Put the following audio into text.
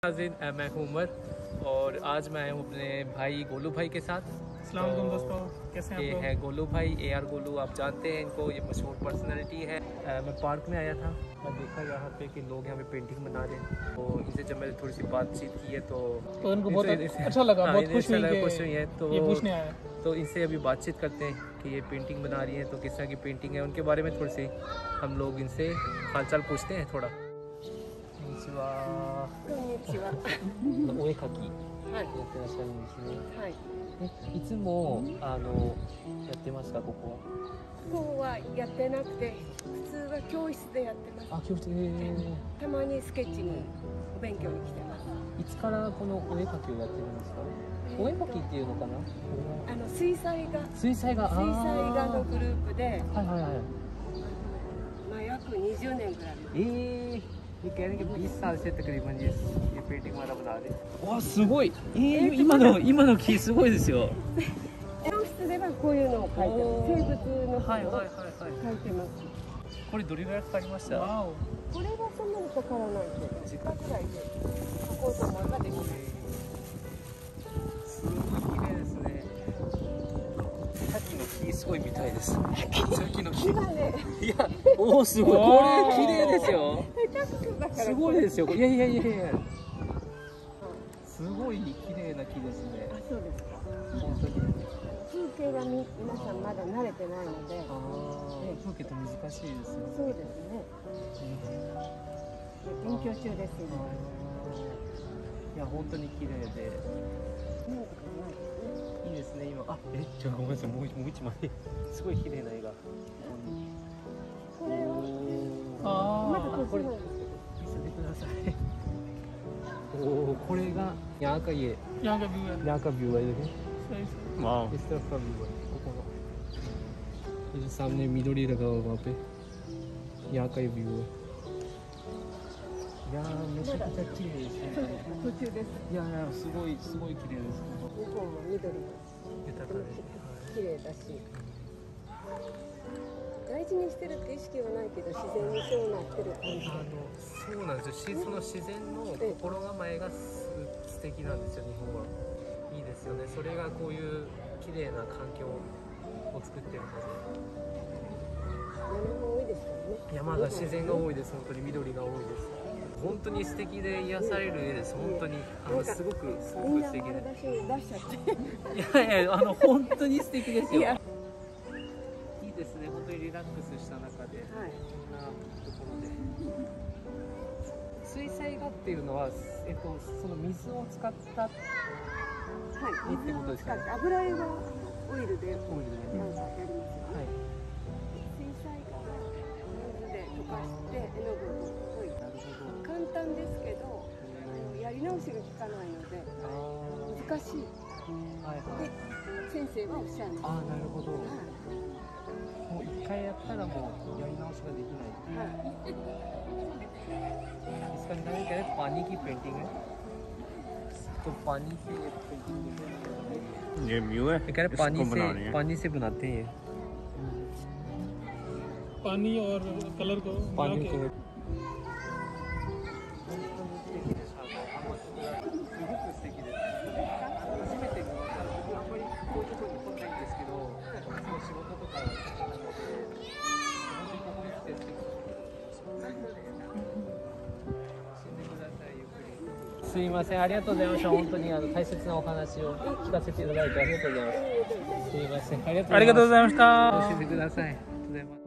मैं हूं उमर और आज मैं आया हूं अपने भाई गोलू भाई के साथ। अस्सलाम वालेकुम दोस्तों, कैसे हैं आप लोग? ये है गोलू भाई, AR गोलू, आप जानते हैं इनको, ये मशहूर पर्सनालिटी है। मैं पार्क में आया था, मैं देखा यहाँ पे कि लोग यहाँ पे पेंटिंग बना रहे हैं, तो इनसे जब मैंने थोड़ी सी बातचीत की है तो इनको बहुत अच्छा लगा, बहुत खुश हुई है। तो ये पूछने आया। तो इनसे अभी बातचीत करते हैं कि ये पेंटिंग बना रही है, तो किस तरह की पेंटिंग है, उनके बारे में थोड़ी सी हम लोग इनसे हालचाल पूछते हैं थोड़ा।お絵描きやってらっしゃるんですね。はい。いつもやってますか、ここは？ここはやってなくて、普通は教室でやってます。あ、教室たまにスケッチにお勉強に来てます。いつからこのお絵描きをやってるんですか？お絵描きっていうのかな？水彩画のグループで、はいはいはい。まあ約20年ぐらい。ये कह रहे हैं कि 20 साल से तकरीबन ये पेंटिंग वाला बना रहे हैं। वाह, すごい。今の木すごいですよ。教室ではこういうのを描いてます。生物の描いてます。これどれぐらいかかりました？これはそんなにかからないけど、時間ぐらいで描こうと思えばできます。すごい綺麗ですね。さっきの木すごいみたいです。さっきの木がね。いや、おお、すごい。これ綺麗ですよ。すごいですよ。いや。すごい綺麗な木ですね。あ、そうですか。本当に。風景は皆さんまだ慣れてないので。風景って難しいですよ。そうですね。勉強中です今。いや、本当に綺麗で。いいですね、今。あ、じゃあごめんなさい、もう一枚。すごい綺麗な絵が。これはまだこれ見せてください。おお、これがयहाँ का ये यहाँ का व्यू है। देखिए, वाह, इस तरफ का व्यू है।ここのये जो सामने緑लगा हुआ वहाँ पे, यहाँ का ये व्यू है।いやー、めちゃくちゃ綺麗ですね。途中です。いやすごい綺麗です。向こうも緑が豊かで綺麗だし、大事にしてるって意識はないけど自然にそうなってる感じ。そうなんですよ。その自然の心構えが素敵なんですよ、日本は。いいですよね。それがこういう綺麗な環境を作ってるので。山も多いですからね。山が自然が多いです。本当に緑が多いです。本当に素敵で癒される絵です。本当にすごく素敵で。いや本当に素敵ですよ。いいですね。本当にリラックスした中で、こんなところで。水彩画っていうのはその水を使った絵ってことですか？油絵はオイルでなんかやりますよね。水彩画は水で溶かして絵の具を溶いて。簡単ですけど、やり直しが効かないので難しい。で、先生はおっしゃるんです。ああ、なるほど。もう一回やったらもうやり直しができない。इसका नाम क्या है? पानी की पेंटिंग है। तो पानी से ये पेंटिंग ये म्यू है। कह रहे पानी से बनाते हैं। पानी और कलर को पानी कोすいません、ありがとうございました。本当に大切なお話を聞かせていただいてありがとうございます。すいません、ありがとうございました。楽しんでください。ありがとうございます。